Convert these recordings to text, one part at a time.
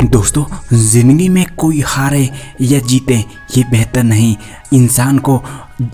दोस्तों, ज़िंदगी में कोई हारे या जीते ये बेहतर नहीं। इंसान को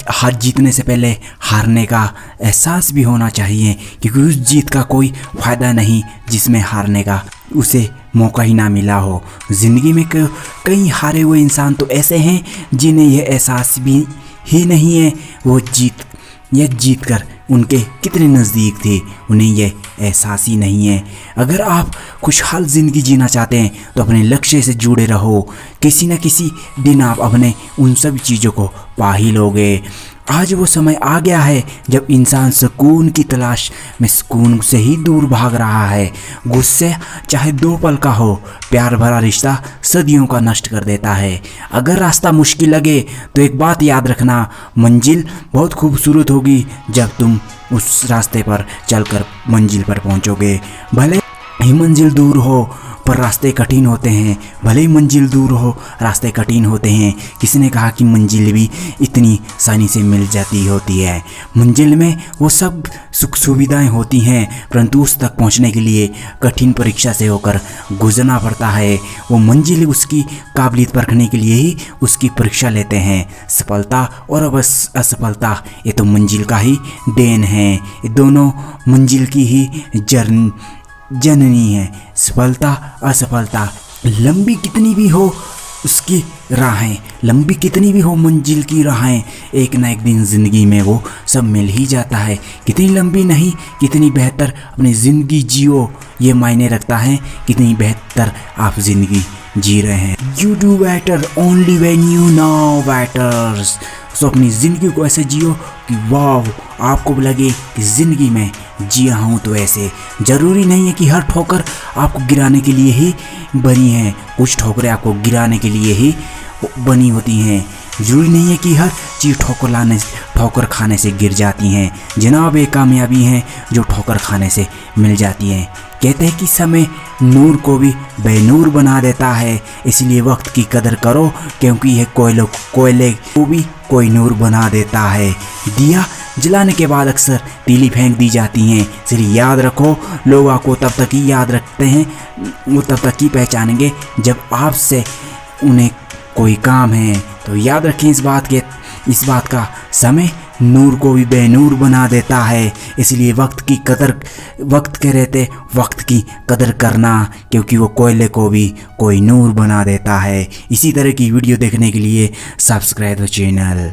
हार जीतने से पहले हारने का एहसास भी होना चाहिए, क्योंकि उस जीत का कोई फ़ायदा नहीं जिसमें हारने का उसे मौका ही ना मिला हो। ज़िंदगी में कई हारे हुए इंसान तो ऐसे हैं जिन्हें यह एहसास भी ही नहीं है वो जीत कर उनके कितने नज़दीक थे, उन्हें यह एहसास ही नहीं है। अगर आप खुशहाल ज़िंदगी जीना चाहते हैं तो अपने लक्ष्य से जुड़े रहो। किसी न किसी दिन आप अपने उन सभी चीज़ों को पा ही लोगे। आज वो समय आ गया है जब इंसान सुकून की तलाश में सुकून से ही दूर भाग रहा है। गुस्से चाहे 2 पल का हो, प्यार भरा रिश्ता सदियों का नष्ट कर देता है। अगर रास्ता मुश्किल लगे तो एक बात याद रखना, मंजिल बहुत खूबसूरत होगी जब तुम उस रास्ते पर चलकर मंजिल पर पहुंचोगे। भले ही मंजिल दूर हो पर रास्ते कठिन होते हैं। भले ही मंजिल दूर हो, रास्ते कठिन होते हैं। किसी ने कहा कि मंजिल भी इतनी आसानी से मिल जाती होती है। मंजिल में वो सब सुख सुविधाएं होती हैं, परंतु उस तक पहुंचने के लिए कठिन परीक्षा से होकर गुजरना पड़ता है। वो मंजिल उसकी काबिलियत परखने के लिए ही उसकी परीक्षा लेते हैं। सफलता और असफलता ये तो मंजिल का ही देन है। ये दोनों मंजिल की ही जननी है। सफलता असफलता लंबी कितनी भी हो उसकी राहें, लंबी कितनी भी हो मंजिल की राहें, एक ना एक दिन ज़िंदगी में वो सब मिल ही जाता है। कितनी लंबी नहीं, कितनी बेहतर अपनी ज़िंदगी जियो, ये मायने रखता है कितनी बेहतर आप ज़िंदगी जी रहे हैं। You do better only when you know betters. सो अपनी ज़िंदगी को ऐसे जियो कि वाह, आपको लगे कि ज़िंदगी में जिया हूँ। तो ऐसे ज़रूरी नहीं है कि हर ठोकर आपको गिराने के लिए ही बनी है। कुछ ठोकरें आपको गिराने के लिए ही बनी होती हैं। ज़रूरी नहीं है कि हर चीज़ ठोकर खाने से गिर जाती हैं। जनाब एक कामयाबी हैं जो ठोकर खाने से मिल जाती हैं। कहते हैं कि समय नूर को भी बेनूर बना देता है, इसलिए वक्त की कदर करो, क्योंकि यह कोयले को भी कोई नूर बना देता है। दिया जलाने के बाद अक्सर तीली फेंक दी जाती हैं, इसलिए याद रखो, लोग आपको तब तक ही याद रखते हैं, वो तब तक ही पहचानेंगे जब आपसे उन्हें कोई काम है। तो याद रखें इस बात का, समय नूर को भी बेनूर बना देता है, इसलिए वक्त के रहते वक्त की कदर करना, क्योंकि वो कोयले को भी कोई नूर बना देता है। इसी तरह की वीडियो देखने के लिए सब्सक्राइब चैनल।